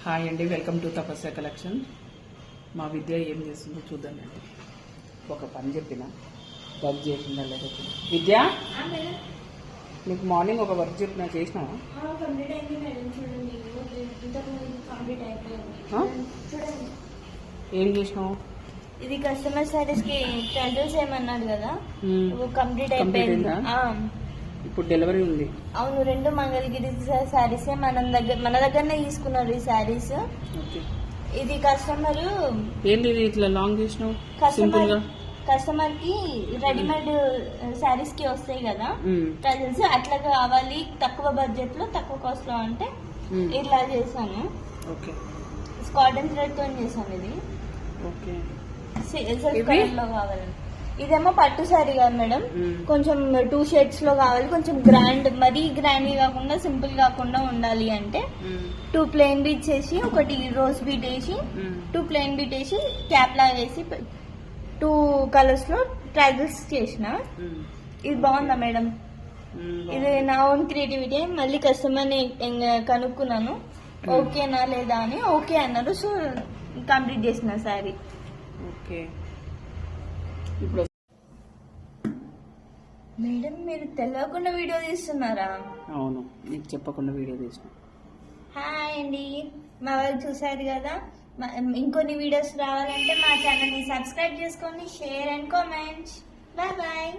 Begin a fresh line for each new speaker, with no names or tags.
Hi అండి, welcome to tapasya collection. మా విద్య ఏం చేస్తుందో చూద్దామండి. ఒక పని చెప్పిన వర్క్ చేసిందా లేదా విద్య, నీకు మార్నింగ్ ఒక వర్క్ చెప్పిన చేసినావా? ఏం చేసినావు?
ఇది కస్టమర్ సారీస్ కి టెండర్స్ ఏమన్నాడు కదా, కంప్లీట్ అయిపోయింది.
ఇప్పుడు డెలివరీ ఉంది.
అవును, 2 మంగళగిరి సారీస్ మన దగ్గరనే తీసుకున్నారు ఈ సారీస్. ఇది కస్టమర్
ఏంటి ఇట్లా లాంగ్ చేసినావు?
కస్టమర్ కి రెడీమేడ్ సారీస్ కి వస్తాయి కదా ట్రజల్స్, అట్లా కావాలి తక్కువ బడ్జెట్ లో తక్కువ కాస్ట్ లో అంటే ఇట్లా చేశాను. కాటన్ థ్రెడ్ తో చేశాను. ఇది సెల్ఫ్ కలర్ లో కావాలండి. ఇదేమో పట్టు సారీ కాదు మేడం, కొంచెం 2 షేడ్స్ లో కావాలి. కొంచెం గ్రాండ్, మరీ గ్రాండ్ కాకుండా సింపుల్ కాకుండా ఉండాలి అంటే 2 ప్లెయిన్ బీట్స్ వేసి, ఒకటి రోజ్ బీట్ వేసి, 2 ప్లెయిన్ బీట్ వేసి, క్యాప్ లాగా వేసి 2 కలర్స్ లో ట్రైజల్స్ చేసిన. ఇది బాగుందా మేడం? ఇది నా ఓన్ క్రియేటివిటీ. మళ్ళీ కస్టమర్ ని కనుక్కున్నాను, ఓకేనా లేదా అని. ఓకే అన్నారు, సో కంప్లీట్ చేసిన సారీ. మేడం, మీరు తెలియకుండా వీడియో తీస్తున్నారా?
అవును, నీకు చెప్పకుండా వీడియో తీసిన.
హాయ్ అండి, మా వాళ్ళు చూసారు కదా. ఇంకొన్ని వీడియోస్ రావాలంటే మా ఛానల్ని సబ్స్క్రైబ్ చేసుకోండి, share and comment. Bye bye.